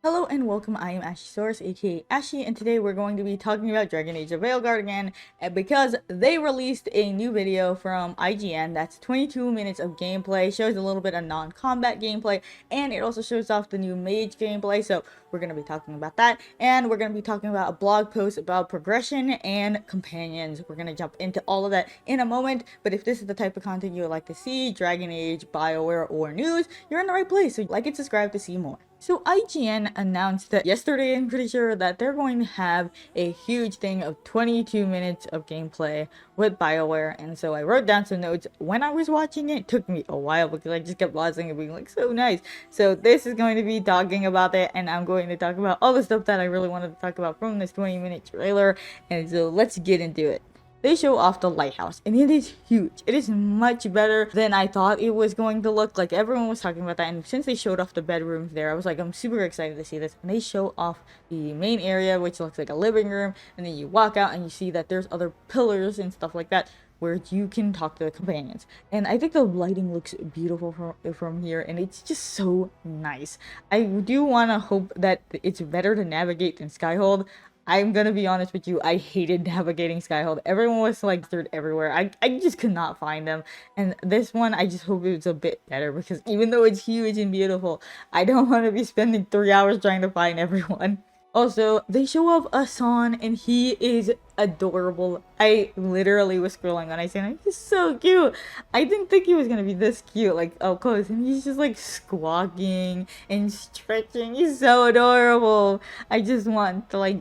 Hello and welcome, I am Ashysource, aka Ashy, and today we're going to be talking about Dragon Age of Veilguard again, and because they released a new video from IGN that's 22 minutes of gameplay, shows a little bit of non-combat gameplay, and it also shows off the new mage gameplay, so we're going to be talking about that, and we're going to be talking about a blog post about progression and companions. We're going to jump into all of that in a moment, but if this is the type of content you would like to see, Dragon Age, bioware, or news, you're in the right place, so like and subscribe to see more. So IGN announced that yesterday, I'm pretty sure, that they're going to have a huge thing of 22 minutes of gameplay with BioWare, and so I wrote down some notes when I was watching it. It took me a while because I just kept pausing and being like, so nice. So this is going to be talking about it, and I'm going to talk about all the stuff that I really wanted to talk about from this 20-minute trailer, and so let's get into it. They show off the lighthouse, and it is huge. It is much better than I thought it was going to look. Like, everyone was talking about that, and since they showed off the bedrooms there, I was like, I'm super excited to see this. And they show off the main area, which looks like a living room, and then you walk out and you see that there's other pillars and stuff like that where you can talk to the companions. And I think the lighting looks beautiful from here, and it's just so nice. I do want to hope that it's better to navigate than Skyhold. I'm gonna be honest with you, I hated navigating Skyhold. Everyone was like third everywhere. I just could not find them. And this one, I just hope it's a bit better, because even though it's huge and beautiful, I don't want to be spending 3 hours trying to find everyone. Also, they show off Asan, and he is adorable. I literally was scrolling on Ice, and he's so cute. I didn't think he was gonna be this cute, like, up close, and he's just like squawking and stretching. He's so adorable. I just want to like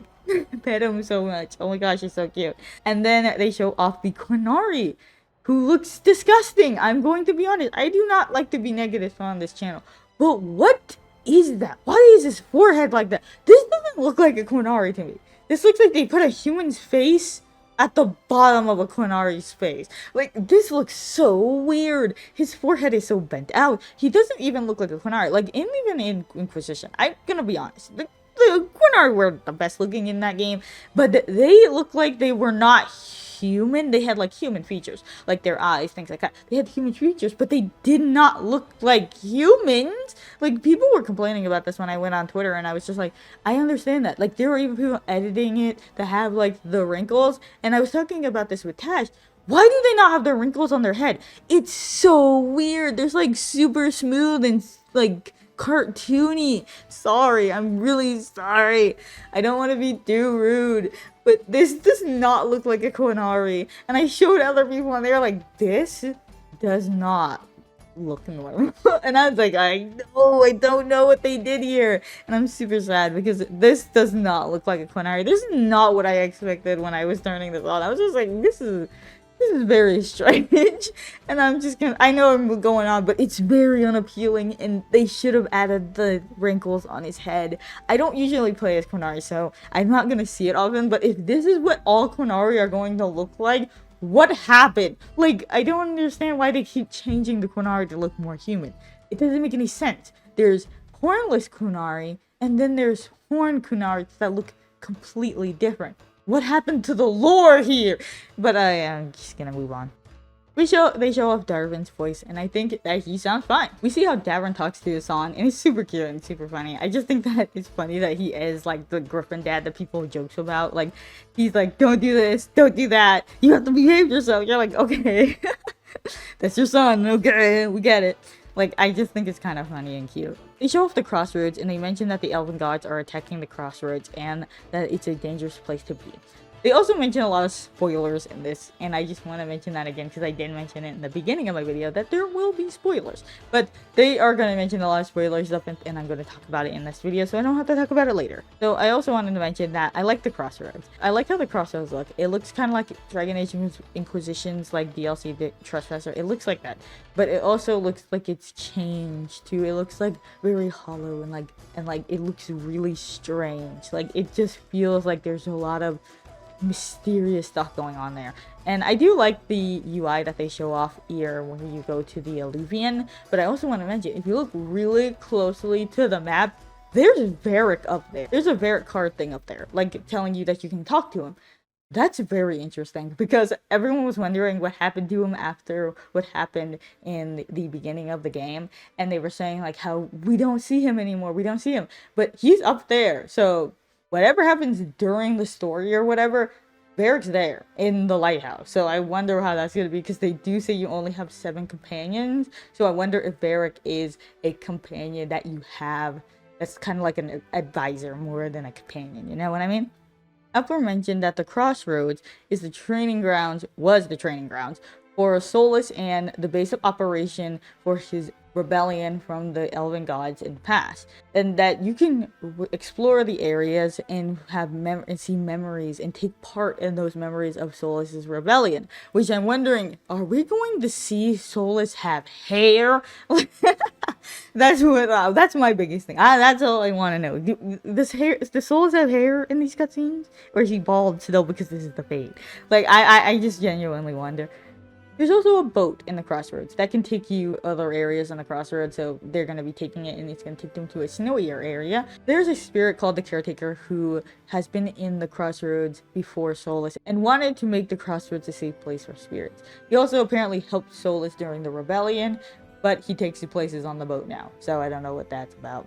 pet him so much. Oh my gosh, he's so cute. And then they show off the Qunari, who looks disgusting. I'm going to be honest. I do not like to be negative on this channel. But what is that? Why is his forehead like that? This doesn't look like a Qunari to me. This looks like they put a human's face at the bottom of a Qunari's face. Like, this looks so weird. His forehead is so bent out. He doesn't even look like a Qunari. Like, even in Inquisition, I'm gonna be honest. The Qunari were the best looking in that game, but they looked like they were not human. They had like human features, like their eyes, things like that. They had human features, but they did not look like humans. Like, people were complaining about this when I went on Twitter, and I was just like, I understand that. Like, there were even people editing it to have like the wrinkles, and I was talking about this with Tash. Why do they not have the wrinkles on their head? It's so weird. There's like super smooth and like cartoony. Sorry, I'm really sorry. I don't want to be too rude, but this does not look like a Qunari. And I showed other people, and they were like, this does not look normal. And I was like, I don't know what they did here. And I'm super sad, because this does not look like a Qunari. This is not what I expected when I was turning this on. I was just like, this is very strange. And I'm just gonna, I know I'm going on, but it's very unappealing, and they should have added the wrinkles on his head. I don't usually play as Qunari, so I'm not gonna see it often, but if this is what all Qunari are going to look like, what happened? Like, I don't understand why they keep changing the Qunari to look more human. It doesn't make any sense. There's hornless Qunari, and then there's horn Qunari that look completely different. What happened to the lore here? But I am just gonna move on. They show off Darvin's voice, and I think that he sounds fine. We see how Darvin talks to Asan, and it's super cute and super funny. I just think that it's funny that he is like the Griffin dad that people jokes about. Like, he's like, don't do this, don't do that. You have to behave yourself. You're like, okay, that's your son. Okay, we get it. Like, I just think it's kind of funny and cute. They show off the crossroads, and they mention that the elven gods are attacking the crossroads, and that it's a dangerous place to be. They also mention a lot of spoilers in this, and I just want to mention that again, because I did mention it in the beginning of my video that there will be spoilers. But they are going to mention a lot of spoilers up, and I'm going to talk about it in this video, so I don't have to talk about it later. So I also wanted to mention that I like the crossroads. I like how the crossroads look. It looks kind of like Dragon Age Inquisition's like DLC The Trespasser. It looks like that. But it also looks like it's changed too. It looks like very hollow, and like it looks really strange. Like, it just feels like there's a lot of mysterious stuff going on there. And I do like the UI that they show off here when you go to the Alluvian, but I also want to mention, if you look really closely to the map, there's Varric up there. There's a Varric card thing up there, like telling you that you can talk to him. That's very interesting because everyone was wondering what happened to him after what happened in the beginning of the game, and they were saying like how we don't see him anymore, we don't see him, but he's up there. So whatever happens during the story or whatever, Varric's there in the lighthouse. So I wonder how that's gonna be because they do say you only have 7 companions. So I wonder if Varric is a companion that you have that's kind of like an advisor more than a companion. You know what I mean? Aforementioned that the crossroads was the training grounds for Solus and the base of operation for his rebellion from the elven gods in the past, and that you can explore the areas and have and see memories and take part in those memories of Solus's rebellion. Which I'm wondering, are we going to see Solus have hair? That's my biggest thing. That's all I want to know. Does Solus have hair in these cutscenes, or is he bald still because this is the fate? Like I just genuinely wonder. There's also a boat in the crossroads that can take you other areas on the crossroads, so they're going to be taking it and it's going to take them to a snowier area. There's a spirit called the Caretaker who has been in the crossroads before Solus and wanted to make the crossroads a safe place for spirits. He also apparently helped Solus during the rebellion, but he takes you places on the boat now, so I don't know what that's about.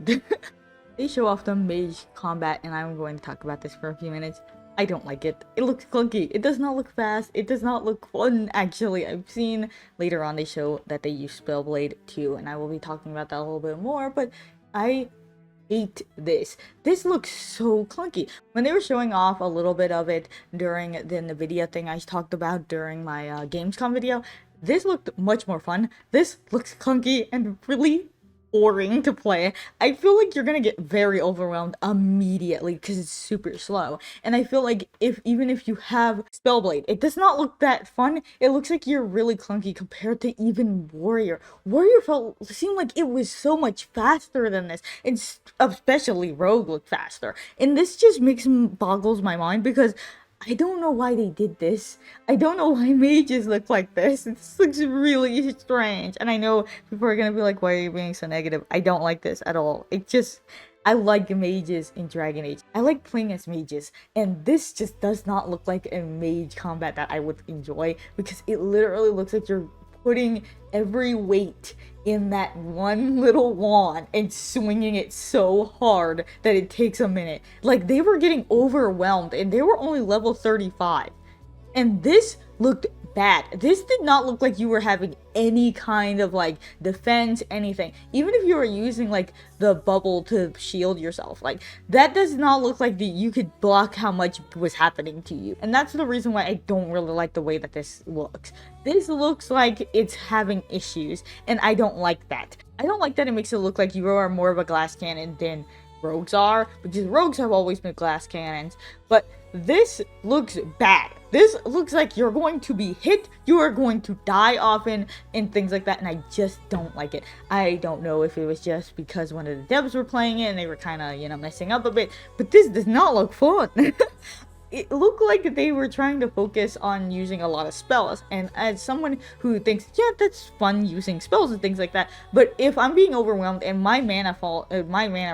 They show off the mage combat, and I'm going to talk about this for a few minutes. I don't like it. It looks clunky. It does not look fast. It does not look fun, actually. I've seen later on they show that they use Spellblade too, and I will be talking about that a little bit more, but I hate this. This looks so clunky. When they were showing off a little bit of it during the NVIDIA thing I talked about during my Gamescom video, this looked much more fun. This looks clunky and really boring to play. I feel like you're gonna get very overwhelmed immediately because it's super slow. And I feel like even if you have Spellblade, it does not look that fun. It looks like you're really clunky compared to even Warrior. Warrior seemed like it was so much faster than this, and especially Rogue looked faster. And this just boggles my mind because I don't know why they did this. I don't know why mages look like this. This looks really strange. And I know people are gonna be like, why are you being so negative? I don't like this at all. I like mages in Dragon Age. I like playing as mages. And this just does not look like a mage combat that I would enjoy, because it literally looks like you're putting every weight in that one little wand and swinging it so hard that it takes a minute. Like, they were getting overwhelmed and they were only level 35. And this looked bad. This did not look like you were having any kind of like defense, anything. Even if you were using like the bubble to shield yourself, like that does not look like you could block how much was happening to you. And that's the reason why I don't really like the way that this looks. This looks like it's having issues, and I don't like that. I don't like that it makes it look like you are more of a glass cannon than rogues are, because rogues have always been glass cannons, but this looks bad. This looks like you're going to be hit, you are going to die often, and things like that, and I just don't like it. I don't know if it was just because one of the devs were playing it and they were kind of, messing up a bit, but this does not look fun. It looked like they were trying to focus on using a lot of spells, and as someone who thinks, yeah, that's fun using spells and things like that, but if I'm being overwhelmed and my mana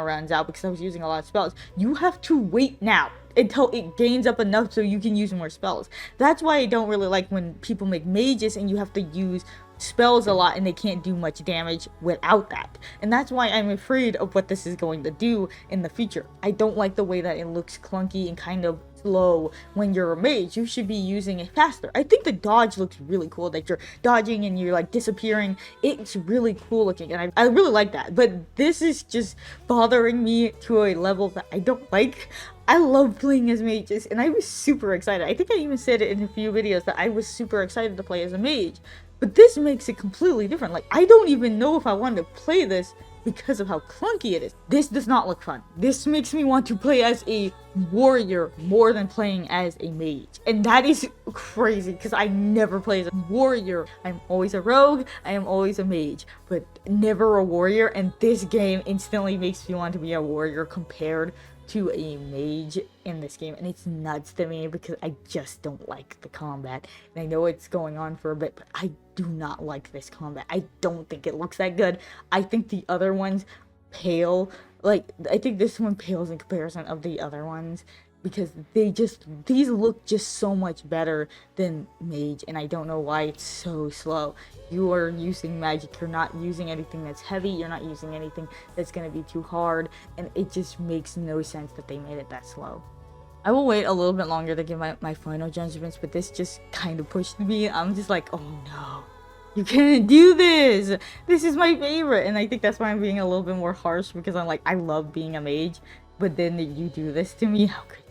runs out because I was using a lot of spells, you have to wait now until it gains up enough so you can use more spells. That's why I don't really like when people make mages and you have to use spells a lot and they can't do much damage without that. And that's why I'm afraid of what this is going to do in the future. I don't like the way that it looks clunky and kind of slow. When you're a mage, you should be using it faster. I think the dodge looks really cool, that you're dodging and you're like disappearing. It's really cool looking, and I really like that. But this is just bothering me to a level that I don't like. I love playing as mages, and I was super excited. I think I even said it in a few videos that I was super excited to play as a mage. But this makes it completely different. Like, I don't even know if I want to play this because of how clunky it is. This does not look fun. This makes me want to play as a warrior more than playing as a mage. And that is crazy because I never play as a warrior. I'm always a rogue, I am always a mage, but never a warrior. And this game instantly makes me want to be a warrior compared to a mage in this game, and it's nuts to me because I just don't like the combat. And I know it's going on for a bit, but I do not like this combat. I don't think it looks that good. I think the other ones pale. Like, I think this one pales in comparison of the other ones. because these look just so much better than Mage, and I don't know why it's so slow. You are using magic, you're not using anything that's heavy, you're not using anything that's gonna be too hard, and it just makes no sense that they made it that slow. I will wait a little bit longer to give my final judgments, but this just kind of pushed me. I'm just like, oh no, you can't do this! This is my favorite! And I think that's why I'm being a little bit more harsh, because I'm like, I love being a mage, but then you do this to me? How could you?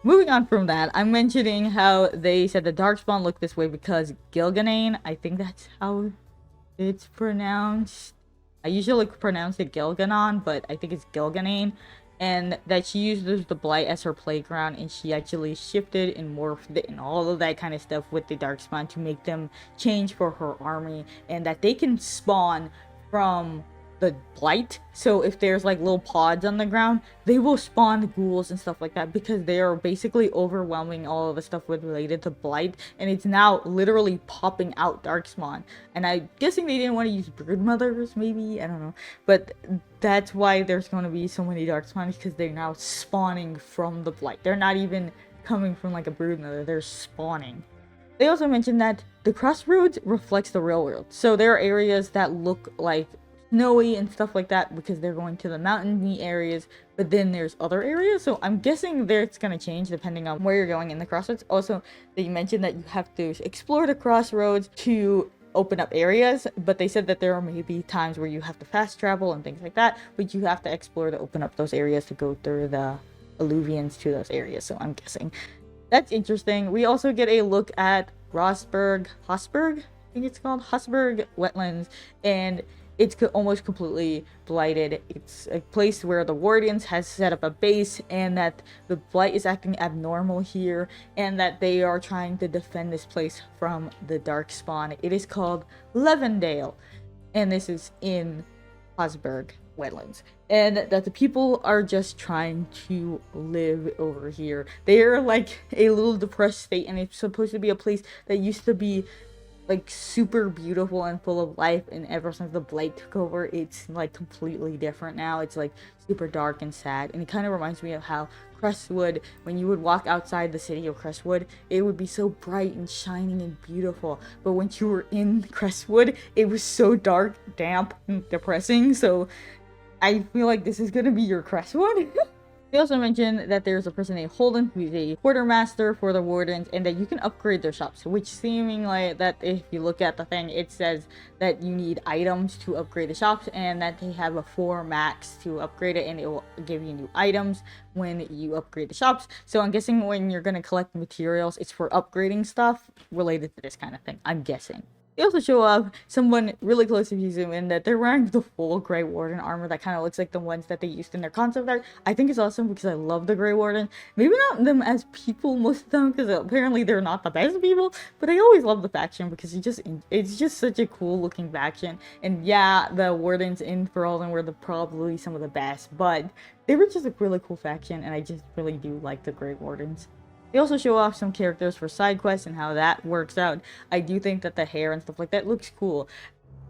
Moving on from that, I'm mentioning how they said the Darkspawn looked this way because Gilganane, I think that's how it's pronounced. I usually pronounce it Gilganon, but I think it's Gilganane. And that she uses the Blight as her playground, and she actually shifted and morphed it and all of that kind of stuff with the Darkspawn to make them change for her army, and that they can spawn from the Blight. So if there's like little pods on the ground, they will spawn ghouls and stuff like that, because they are basically overwhelming all of the stuff related to Blight, and it's now literally popping out Darkspawn. And I'm guessing they didn't want to use broodmothers, maybe, I don't know, but that's why there's going to be so many Darkspawn, because they're now spawning from the Blight. They're not even coming from like a broodmother, they're spawning. They also mentioned that the crossroads reflects the real world, so there are areas that look like snowy and stuff like that because they're going to the mountainy areas, but then there's other areas, so I'm guessing it's gonna change depending on where you're going in the crossroads. Also, they mentioned that you have to explore the crossroads to open up areas, but they said that there are maybe times where you have to fast travel and things like that, but you have to explore to open up those areas to go through the alluvions to those areas, so I'm guessing that's interesting. We also get a look at Hosberg, I think it's called Hosberg wetlands, and it's almost completely blighted. It's a place where the Wardens has set up a base, and that the Blight is acting abnormal here, and that they are trying to defend this place from the Darkspawn. It is called Levendale, and this is in Hosberg wetlands, and that the people are just trying to live over here. They are like a little depressed state, and it's supposed to be a place that used to be like super beautiful and full of life, and ever since the Blight took over, it's like completely different now. It's like super dark and sad, and it kind of reminds me of how Crestwood, when you would walk outside the city of Crestwood, it would be so bright and shining and beautiful, but once you were in Crestwood, it was so dark, damp, and depressing. So I feel like this is gonna be your Crestwood. They also mentioned that there's a person named Holden who's a quartermaster for the Wardens, and that you can upgrade their shops, which seeming like that if you look at the thing, it says that you need items to upgrade the shops, and that they have a 4 max to upgrade it, and it will give you new items when you upgrade the shops. So I'm guessing when you're going to collect materials, it's for upgrading stuff related to this kind of thing, I'm guessing. They also show up someone really close if you zoom in, that they're wearing the full Grey Warden armor that kind of looks like the ones that they used in their concept art. I think it's awesome because I love the Grey Warden. Maybe not them as people most of the time, because apparently they're not the best people, but I always love the faction because it's just such a cool looking faction. And yeah, the Wardens in Ferelden were probably some of the best, but they were just a really cool faction, and I just really do like the Grey Wardens. They also show off some characters for side quests and how that works out. I do think that the hair and stuff like that looks cool.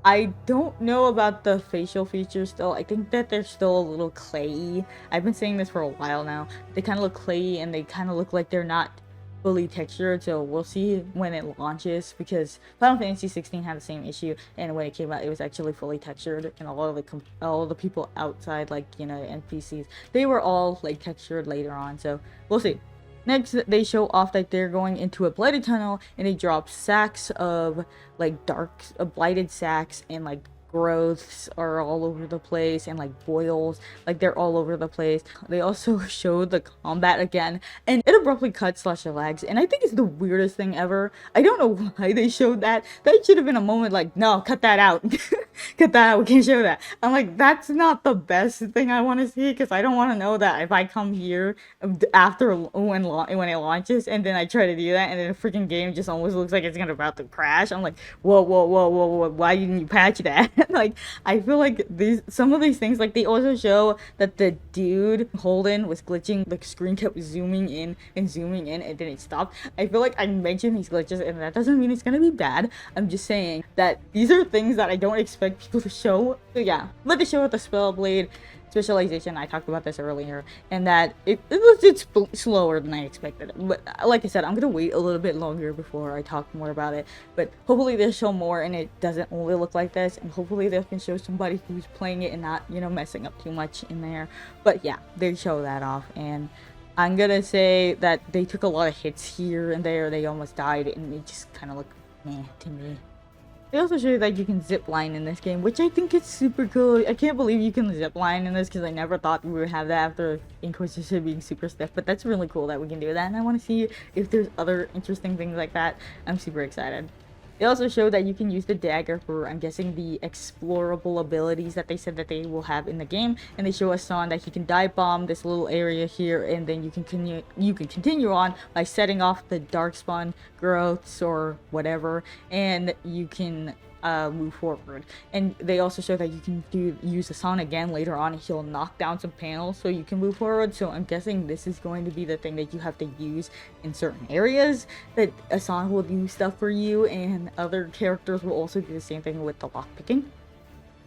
I don't know about the facial features still. I think that they're still a little clayey. I've been saying this for a while now. They kind of look clayey, and they kind of look like they're not fully textured, so we'll see when it launches, because Final Fantasy 16 had the same issue, and when it came out, it was actually fully textured, and all of the people outside, like, you know, NPCs, they were all like textured later on, so we'll see. Next, they show off that they're going into a blighted tunnel, and they drop sacks of like blighted sacks, and like growths are all over the place, and like boils, like they're all over the place. They also showed the combat again, and it abruptly cuts / lags, and I think it's the weirdest thing ever. I don't know why they showed that. That should have been a moment like, no, cut that out. Cut that out, we can't show that. I'm like, that's not the best thing I want to see, because I don't want to know that if I come here after when it launches, and then I try to do that, and then the freaking game just almost looks like it's about to crash. I'm like, whoa, why didn't you patch that? Like, I feel like some of these things, like, they also show that the dude Holden was glitching. The screen kept zooming in, and then it stopped. I feel like I mentioned these glitches, and that doesn't mean it's gonna be bad. I'm just saying that these are things that I don't expect people to show. So yeah, but they show with the spell blade, specialization. I talked about this earlier, and that it's slower than I expected. But like I said, I'm gonna wait a little bit longer before I talk more about it. But hopefully they'll show more, and it doesn't only look like this. And hopefully they can show somebody who's playing it and not, you know, messing up too much in there. But yeah, they show that off, and I'm gonna say that they took a lot of hits here and there. They almost died, and it just kind of looked meh to me. They also show you that you can zip line in this game, which I think is super cool. I can't believe you can zip line in this because I never thought we would have that after Inquisition being super stiff. But that's really cool that we can do that, and I want to see if there's other interesting things like that. I'm super excited. They also show that you can use the dagger for, I'm guessing, the explorable abilities that they said that they will have in the game. And they show us on that he can dive bomb this little area here, and then you can continue on by setting off the darkspawn growths or whatever, and you can move forward. And they also show that you can use Hassan again later on, and he'll knock down some panels so you can move forward. So I'm guessing this is going to be the thing that you have to use in certain areas, that Hassan will do stuff for you, and other characters will also do the same thing with the lockpicking.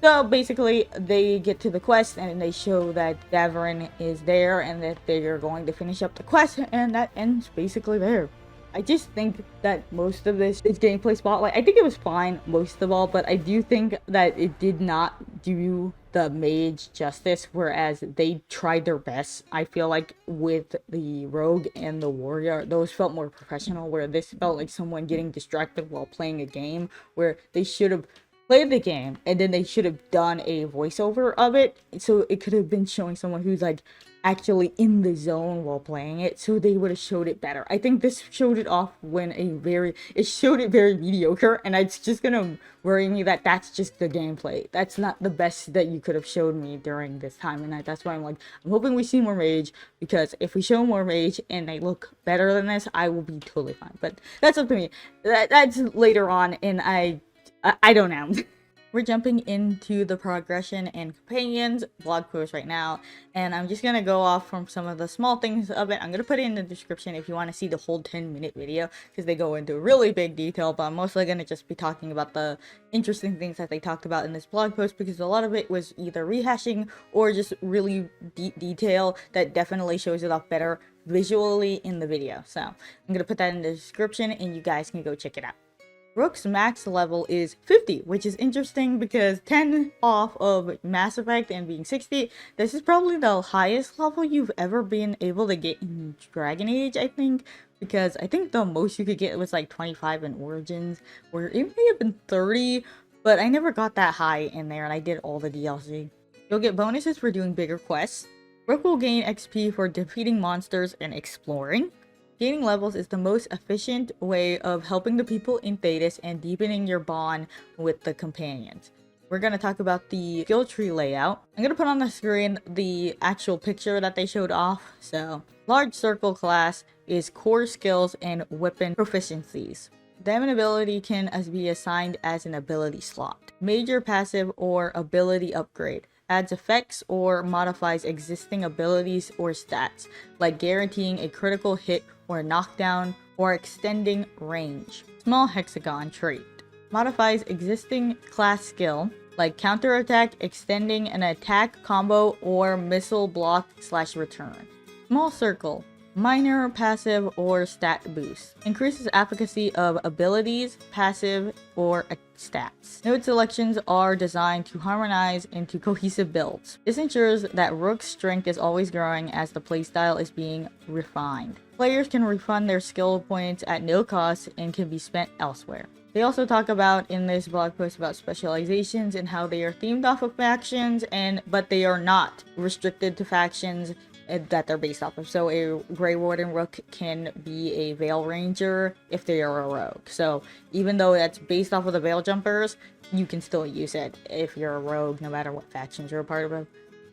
So basically they get to the quest, and they show that Davrin is there and that they are going to finish up the quest, and that ends basically there. I just think that most of this gameplay spotlight, I think it was fine most of all, but I do think that it did not do the mage justice, whereas they tried their best. I feel like with the rogue and the warrior, those felt more professional, where this felt like someone getting distracted while playing a game, where they should have played the game and then they should have done a voiceover of it, so it could have been showing someone who's like actually in the zone while playing it, so they would have showed it better. I think this showed it off when it showed it very mediocre, and it's just gonna worry me that that's just the gameplay. That's not the best that you could have showed me during this time, and that's why I'm like, I'm hoping we see more mage, because if we show more mage and they look better than this, I will be totally fine. But that's up to me. That's later on, and I don't know. We're jumping into the progression and companions blog post right now, and I'm just gonna go off from some of the small things of it. I'm gonna put it in the description if you want to see the whole 10-minute video, because they go into really big detail, but I'm mostly gonna just be talking about the interesting things that they talked about in this blog post, because a lot of it was either rehashing or just really deep detail that definitely shows it off better visually in the video. So I'm gonna put that in the description, and you guys can go check it out. Rook's max level is 50, which is interesting because 10 off of Mass Effect and being 60, this is probably the highest level you've ever been able to get in Dragon Age, I think, because I think the most you could get was like 25 in Origins, or it may have been 30, but I never got that high in there, and I did all the DLC. You'll get bonuses for doing bigger quests. Rook will gain XP for defeating monsters and exploring. Gaining levels is the most efficient way of helping the people in Thedas and deepening your bond with the companions. We're going to talk about the skill tree layout. I'm going to put on the screen the actual picture that they showed off. So, large circle class is core skills and weapon proficiencies. Damage ability can be assigned as an ability slot. Major passive or ability upgrade. Adds effects or modifies existing abilities or stats, like guaranteeing a critical hit or knockdown or extending range. Small hexagon trait. Modifies existing class skill, like counterattack, extending an attack combo or missile block / return. Small circle. Minor passive or stat boost. Increases efficacy of abilities, passive, or stats. Node selections are designed to harmonize into cohesive builds. This ensures that Rook's strength is always growing as the playstyle is being refined. Players can refund their skill points at no cost and can be spent elsewhere. They also talk about in this blog post about specializations and how they are themed off of factions, but they are not restricted to factions that they're based off of. So a Grey Warden Rook can be a Veil Ranger if they are a rogue. So even though that's based off of the Veil Jumpers, you can still use it if you're a rogue, no matter what factions you're a part of.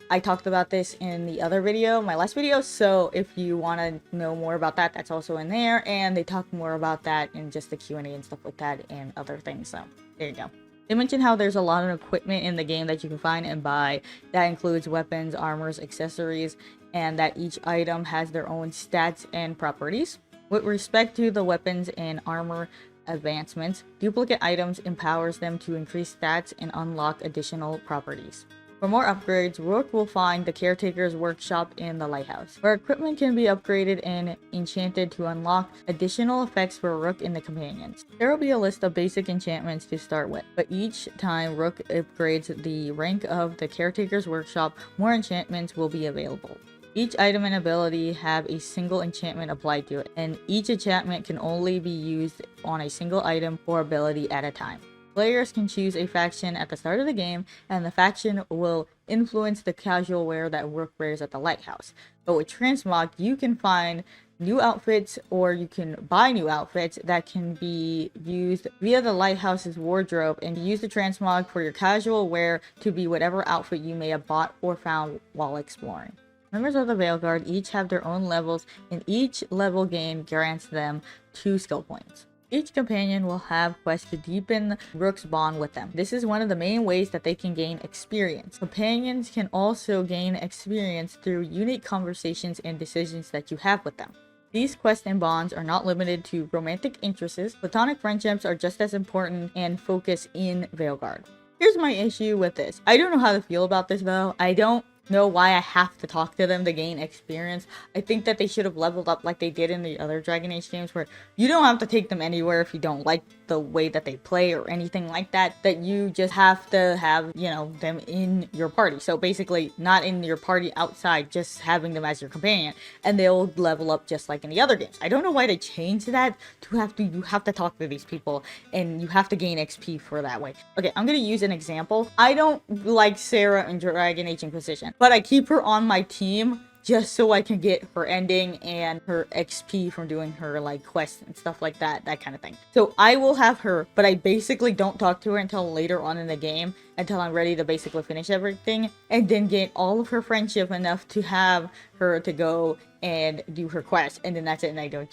I talked about this in the other video, my last video, so if you want to know more about that, that's also in there, and they talk more about that in just the Q&A and stuff like that and other things, so there you go. They mentioned how there's a lot of equipment in the game that you can find and buy. That includes weapons, armors, accessories, and that each item has their own stats and properties. With respect to the weapons and armor advancements, duplicate items empowers them to increase stats and unlock additional properties. For more upgrades, Rook will find the Caretaker's Workshop in the Lighthouse, where equipment can be upgraded and enchanted to unlock additional effects for Rook in the Companions. There will be a list of basic enchantments to start with, but each time Rook upgrades the rank of the Caretaker's Workshop, more enchantments will be available. Each item and ability have a single enchantment applied to it, and each enchantment can only be used on a single item or ability at a time. Players can choose a faction at the start of the game, and the faction will influence the casual wear that Rook wears at the Lighthouse. But with Transmog, you can find new outfits, or you can buy new outfits that can be used via the Lighthouse's wardrobe, and use the Transmog for your casual wear to be whatever outfit you may have bought or found while exploring. Members of the Veilguard each have their own levels, and each level gain grants them 2 skill points. Each companion will have quests to deepen Rook's bond with them. This is one of the main ways that they can gain experience. Companions can also gain experience through unique conversations and decisions that you have with them. These quests and bonds are not limited to romantic interests. Platonic friendships are just as important and focus in Veilguard. Here's my issue with this. I don't know how to feel about this though. I don't know why I have to talk to them to gain experience. I think that they should have leveled up like they did in the other Dragon Age games, where you don't have to take them anywhere if you don't like the way that they play or anything like that, that you just have to have, you know, them in your party. So basically not in your party outside, just having them as your companion, and they'll level up just like in the other games. I don't know why they changed that to you have to talk to these people and you have to gain XP for that way. Okay, I'm gonna use an example. I don't like Sarah in Dragon Age Inquisition, but I keep her on my team just so I can get her ending and her XP from doing her like quests and stuff like that kind of thing. So I will have her, but I basically don't talk to her until later on in the game, until I'm ready to basically finish everything, and then gain all of her friendship enough to have her to go and do her quest, and then that's it, and I don't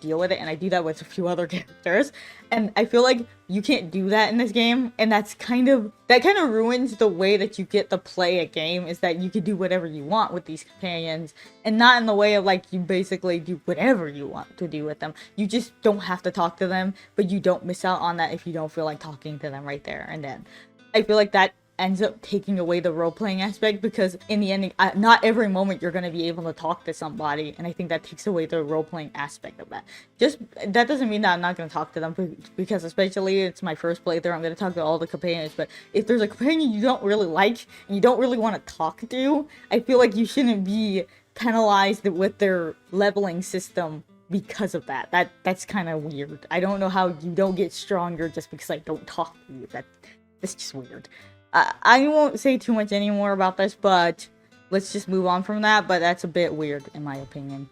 deal with it. And I do that with a few other characters, and I feel like you can't do that in this game, and that kind of ruins the way that you get to play a game, is that you can do whatever you want with these companions, and not in the way of like you basically do whatever you want to do with them. You just don't have to talk to them, but you don't miss out on that if you don't feel like talking to them right there and then. I feel like that ends up taking away the role-playing aspect, because in the ending, not every moment you're going to be able to talk to somebody, and I think that takes away the role-playing aspect of that. Just, that doesn't mean that I'm not going to talk to them, because especially it's my first playthrough, I'm going to talk to all the companions, but if there's a companion you don't really like, and you don't really want to talk to, I feel like you shouldn't be penalized with their leveling system because of that. That's kind of weird. I don't know how you don't get stronger just because I don't talk to you. That's just weird. I won't say too much anymore about this, but let's just move on from that. But that's a bit weird in my opinion.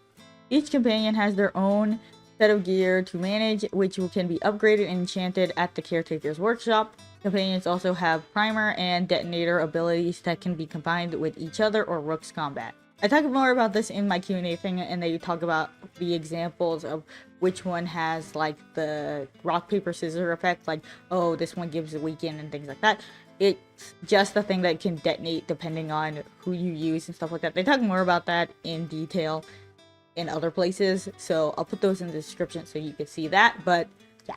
Each companion has their own set of gear to manage, which can be upgraded and enchanted at the Caretaker's Workshop. Companions also have primer and detonator abilities that can be combined with each other or Rook's combat. I talk more about this in my Q&A thing, and they talk about the examples of which one has like the rock paper scissors effect, like, oh, this one gives a weaken and things like that. It's just a thing that can detonate depending on who you use and stuff like that. They talk more about that in detail in other places, so I'll put those in the description so you can see that. But yeah,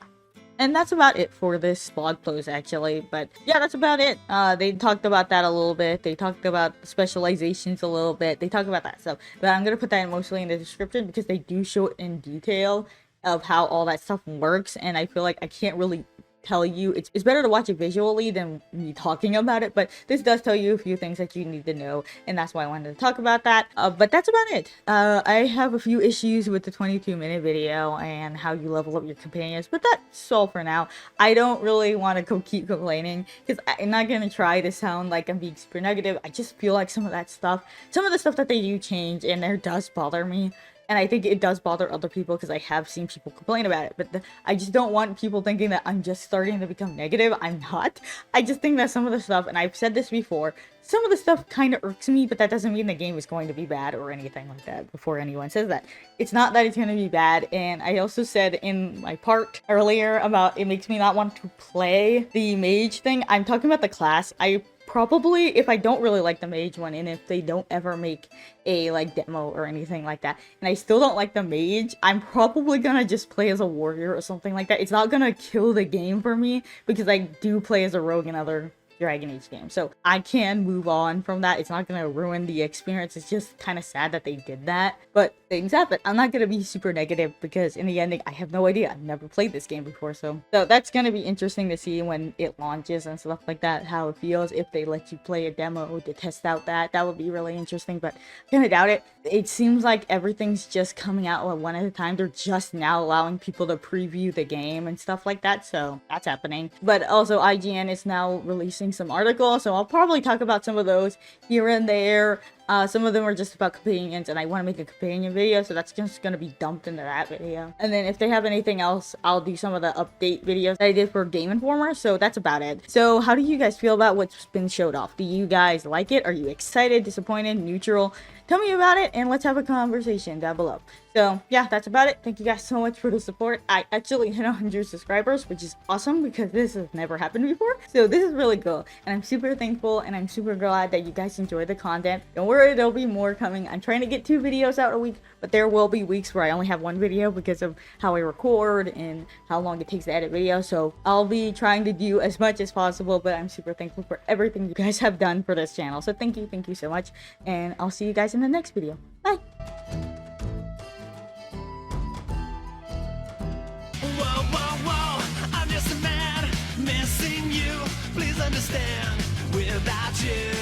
and that's about it for this blog post actually. But yeah, that's about it. They talked about that a little bit. They talked about specializations a little bit. They talk about that stuff, but I'm gonna put that mostly in the description because they do show it in detail of how all that stuff works, and I feel like I can't really tell you. It's better to watch it visually than me talking about it, but this does tell you a few things that you need to know, and that's why I wanted to talk about that. But that's about it. I have a few issues with the 22-minute video and how you level up your companions, but that's all for now. I don't really want to keep complaining, because I'm not going to try to sound like I'm being super negative. I just feel like some of the stuff that they do change, and there does bother me. And I think it does bother other people, because I have seen people complain about it. But I just don't want people thinking that I'm just starting to become negative. I'm not. I just think that some of the stuff, and I've said this before, some of the stuff kind of irks me, but that doesn't mean the game is going to be bad or anything like that before anyone says that. It's not that it's going to be bad. And I also said in my part earlier about it makes me not want to play the mage thing. I'm talking about the class. I probably, if I don't really like the mage one, and if they don't ever make a like demo or anything like that, and I still don't like the mage, I'm probably gonna just play as a warrior or something like that. It's not gonna kill the game for me, because I do play as a rogue in other Dragon Age game. So I can move on from that. It's not gonna ruin the experience. It's just kind of sad that they did that. But things happen. I'm not gonna be super negative because in the ending, I have no idea. I've never played this game before. So that's gonna be interesting to see when it launches and stuff like that, how it feels, if they let you play a demo to test out that would be really interesting, but I kind of doubt it. It seems like everything's just coming out one at a time. They're just now allowing people to preview the game and stuff like that, so that's happening. But also IGN is now releasing some articles, so I'll probably talk about some of those here and there. Some of them are just about companions, and I want to make a companion video, so that's just going to be dumped into that video. And then if they have anything else, I'll do some of the update videos that I did for Game Informer, so that's about it. So how do you guys feel about what's been showed off? Do you guys like it? Are you excited, disappointed, neutral? Tell me about it, and let's have a conversation down below. So yeah, that's about it. Thank you guys so much for the support. I actually hit 100 subscribers, which is awesome because this has never happened before. So this is really cool, and I'm super thankful, and I'm super glad that you guys enjoy the content. Don't worry, there'll be more coming. I'm trying to get 2 videos out a week, but there will be weeks where I only have 1 video because of how I record and how long it takes to edit videos. So I'll be trying to do as much as possible, but I'm super thankful for everything you guys have done for this channel. So thank you so much, and I'll see you guys in the next video. Bye! Whoa, whoa, whoa, I'm just a man missing you. Please understand, without you